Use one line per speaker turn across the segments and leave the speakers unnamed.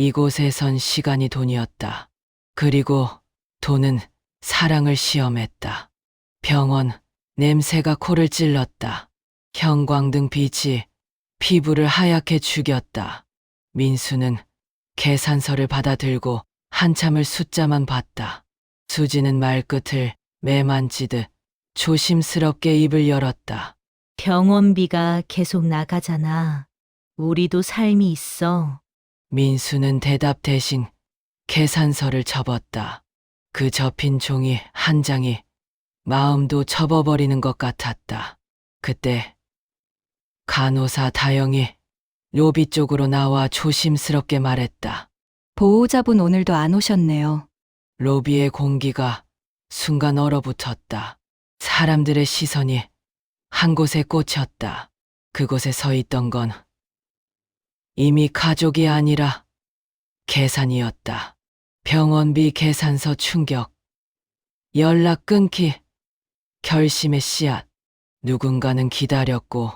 이곳에선 시간이 돈이었다. 그리고 돈은 사랑을 시험했다. 병원, 냄새가 코를 찔렀다. 형광등 빛이 피부를 하얗게 죽였다. 민수는 계산서를 받아들고 한참을 숫자만 봤다. 수지는 말끝을 매만지듯 조심스럽게 입을 열었다.
병원비가 계속 나가잖아. 우리도 삶이 있어.
민수는 대답 대신 계산서를 접었다. 그 접힌 종이 한 장이 마음도 접어버리는 것 같았다. 그때 간호사 다영이 로비 쪽으로 나와 조심스럽게 말했다.
보호자분 오늘도 안 오셨네요.
로비의 공기가 순간 얼어붙었다. 사람들의 시선이 한 곳에 꽂혔다. 그곳에 서 있던 건 이미 가족이 아니라 계산이었다. 병원비 계산서 충격, 연락 끊기, 결심의 씨앗. 누군가는 기다렸고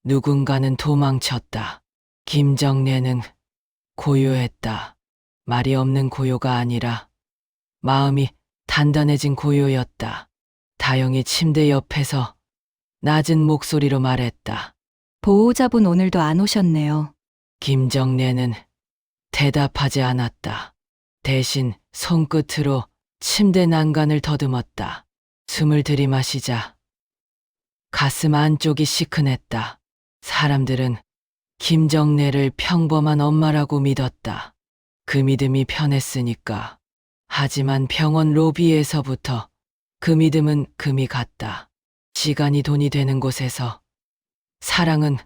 누군가는 도망쳤다. 김정래는 고요했다. 말이 없는 고요가 아니라 마음이 단단해진 고요였다. 다영이 침대 옆에서 낮은 목소리로 말했다.
보호자분 오늘도 안 오셨네요.
김정래는 대답하지 않았다. 대신 손끝으로 침대 난간을 더듬었다. 숨을 들이마시자 가슴 안쪽이 시큰했다. 사람들은 김정래를 평범한 엄마라고 믿었다. 그 믿음이 편했으니까. 하지만 병원 로비에서부터 그 믿음은 금이 갔다. 시간이 돈이 되는 곳에서 사랑은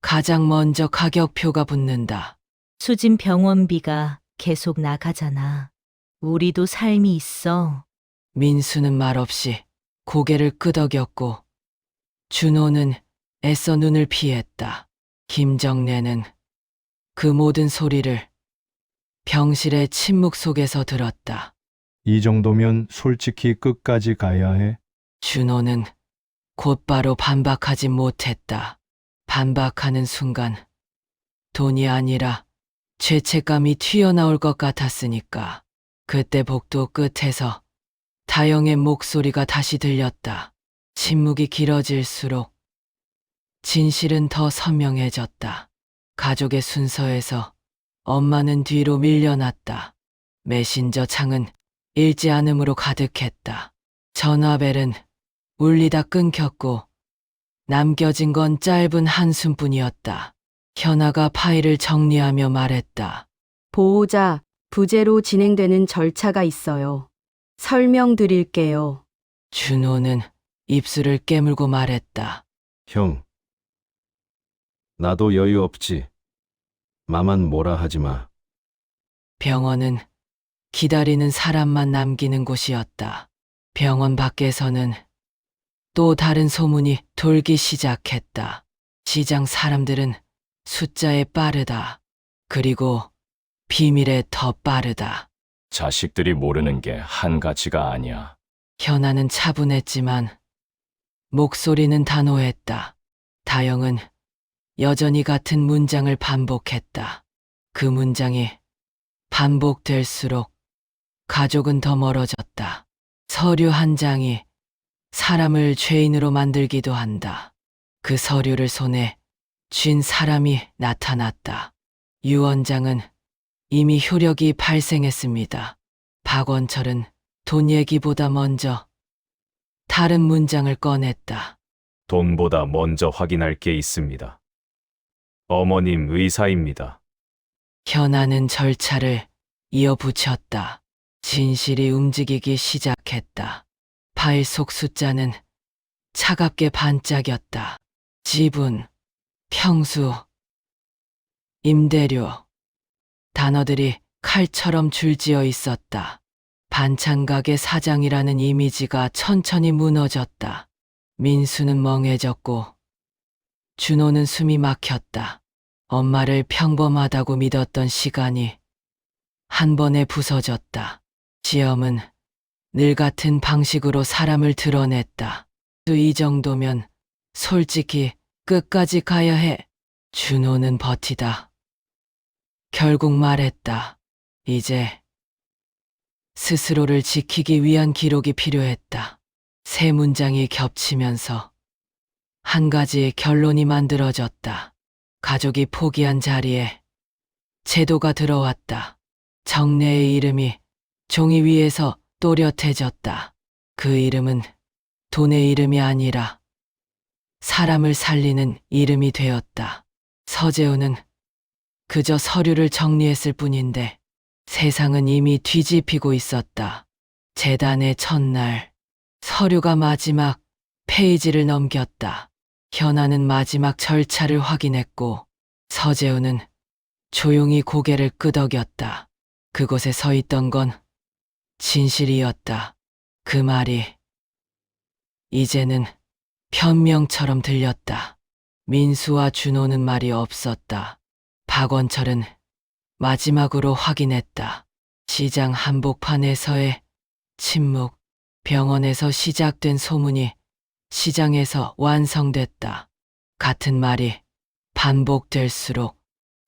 가장 먼저 가격표가 붙는다.
수진 병원비가 계속 나가잖아. 우리도 삶이 있어.
민수는 말없이 고개를 끄덕였고 준호는 애써 눈을 피했다. 김정래는 그 모든 소리를 병실의 침묵 속에서 들었다.
이 정도면 솔직히 끝까지 가야 해.
준호는 곧바로 반박하지 못했다. 반박하는 순간 돈이 아니라 죄책감이 튀어나올 것 같았으니까. 그때 복도 끝에서 다영의 목소리가 다시 들렸다. 침묵이 길어질수록 진실은 더 선명해졌다. 가족의 순서에서 엄마는 뒤로 밀려났다. 메신저 창은 읽지 않음으로 가득했다. 전화벨은 울리다 끊겼고 남겨진 건 짧은 한숨뿐이었다. 현아가 파일을 정리하며 말했다.
보호자 부재로 진행되는 절차가 있어요. 설명드릴게요.
준호는 입술을 깨물고 말했다.
형, 나도 여유 없지. 마만 뭐라 하지 마.
병원은 기다리는 사람만 남기는 곳이었다. 병원 밖에서는 또 다른 소문이 돌기 시작했다. 시장 사람들은 숫자에 빠르다. 그리고 비밀에 더 빠르다.
자식들이 모르는 게 한 가지가 아니야.
현아는 차분했지만 목소리는 단호했다. 다영은 여전히 같은 문장을 반복했다. 그 문장이 반복될수록 가족은 더 멀어졌다. 서류 한 장이 사람을 죄인으로 만들기도 한다. 그 서류를 손에 쥔 사람이 나타났다. 유 원장은 이미 효력이 발생했습니다. 박원철은 돈 얘기보다 먼저 다른 문장을 꺼냈다.
돈보다 먼저 확인할 게 있습니다. 어머님 의사입니다.
현아는 절차를 이어붙였다. 진실이 움직이기 시작했다. 파일 속 숫자는 차갑게 반짝였다. 지분, 평수, 임대료. 단어들이 칼처럼 줄지어 있었다. 반찬가게 사장이라는 이미지가 천천히 무너졌다. 민수는 멍해졌고 준호는 숨이 막혔다. 엄마를 평범하다고 믿었던 시간이 한 번에 부서졌다. 시험은 늘 같은 방식으로 사람을 드러냈다. 이 정도면 솔직히 끝까지 가야 해. 준호는 버티다 결국 말했다. 이제 스스로를 지키기 위한 기록이 필요했다. 세 문장이 겹치면서 한 가지의 결론이 만들어졌다. 가족이 포기한 자리에 제도가 들어왔다. 정례의 이름이 종이 위에서 또렷해졌다. 그 이름은 돈의 이름이 아니라 사람을 살리는 이름이 되었다. 서재훈은 그저 서류를 정리했을 뿐인데 세상은 이미 뒤집히고 있었다. 재단의 첫날, 서류가 마지막 페이지를 넘겼다. 현아는 마지막 절차를 확인했고 서재훈은 조용히 고개를 끄덕였다. 그곳에 서 있던 건 진실이었다. 그 말이 이제는 변명처럼 들렸다. 민수와 준호는 말이 없었다. 박원철은 마지막으로 확인했다. 시장 한복판에서의 침묵, 병원에서 시작된 소문이 시장에서 완성됐다. 같은 말이 반복될수록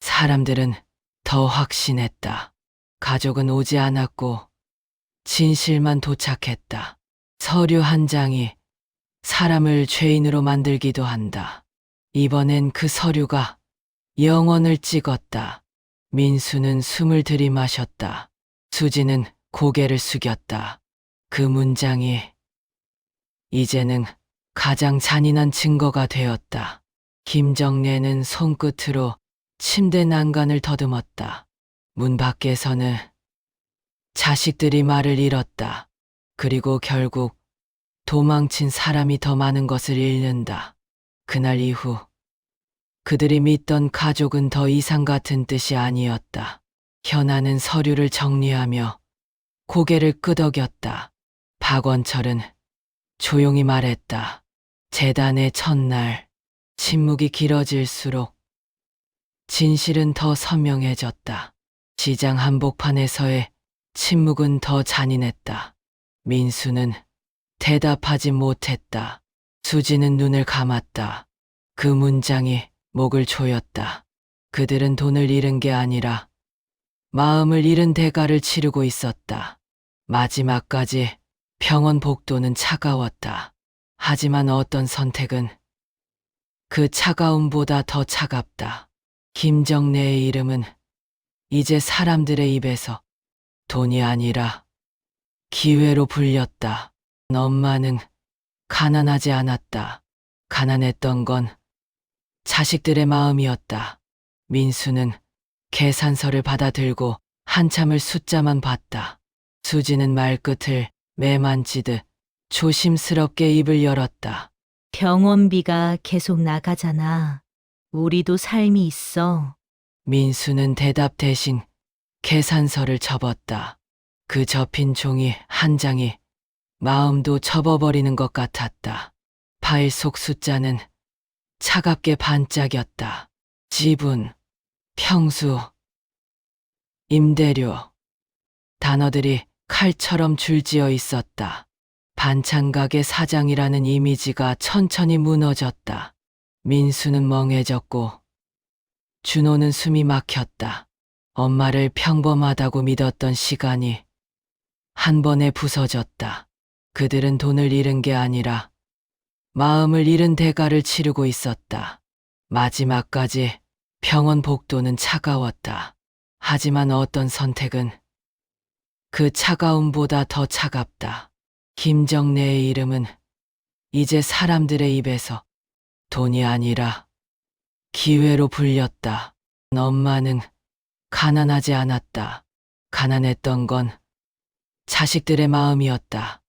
사람들은 더 확신했다. 가족은 오지 않았고 진실만 도착했다. 서류 한 장이 사람을 죄인으로 만들기도 한다. 이번엔 그 서류가 영혼을 찍었다. 민수는 숨을 들이마셨다. 수지는 고개를 숙였다. 그 문장이 이제는 가장 잔인한 증거가 되었다. 김정래는 손끝으로 침대 난간을 더듬었다. 문 밖에서는 자식들이 말을 잃었다. 그리고 결국 도망친 사람이 더 많은 것을 잃는다. 그날 이후 그들이 믿던 가족은 더 이상 같은 뜻이 아니었다. 현아는 서류를 정리하며 고개를 끄덕였다. 박원철은 조용히 말했다. 재단의 첫날, 침묵이 길어질수록 진실은 더 선명해졌다. 시장 한복판에서의 침묵은 더 잔인했다. 민수는 대답하지 못했다. 수지는 눈을 감았다. 그 문장이 목을 조였다. 그들은 돈을 잃은 게 아니라 마음을 잃은 대가를 치르고 있었다. 마지막까지 병원 복도는 차가웠다. 하지만 어떤 선택은 그 차가움보다 더 차갑다. 김정래의 이름은 이제 사람들의 입에서 돈이 아니라 기회로 불렸다. 엄마는 가난하지 않았다. 가난했던 건 자식들의 마음이었다. 민수는 계산서를 받아들고 한참을 숫자만 봤다. 수지는 말끝을 매만지듯 조심스럽게 입을 열었다.
병원비가 계속 나가잖아. 우리도 삶이 있어.
민수는 대답 대신 계산서를 접었다. 그 접힌 종이 한 장이 마음도 접어버리는 것 같았다. 파일 속 숫자는 차갑게 반짝였다. 지분, 평수, 임대료. 단어들이 칼처럼 줄지어 있었다. 반찬가게 사장이라는 이미지가 천천히 무너졌다. 민수는 멍해졌고 준호는 숨이 막혔다. 엄마를 평범하다고 믿었던 시간이 한 번에 부서졌다. 그들은 돈을 잃은 게 아니라 마음을 잃은 대가를 치르고 있었다. 마지막까지 병원 복도는 차가웠다. 하지만 어떤 선택은 그 차가움보다 더 차갑다. 김정래의 이름은 이제 사람들의 입에서 돈이 아니라 기회로 불렸다. 엄마는 가난하지 않았다. 가난했던 건 자식들의 마음이었다.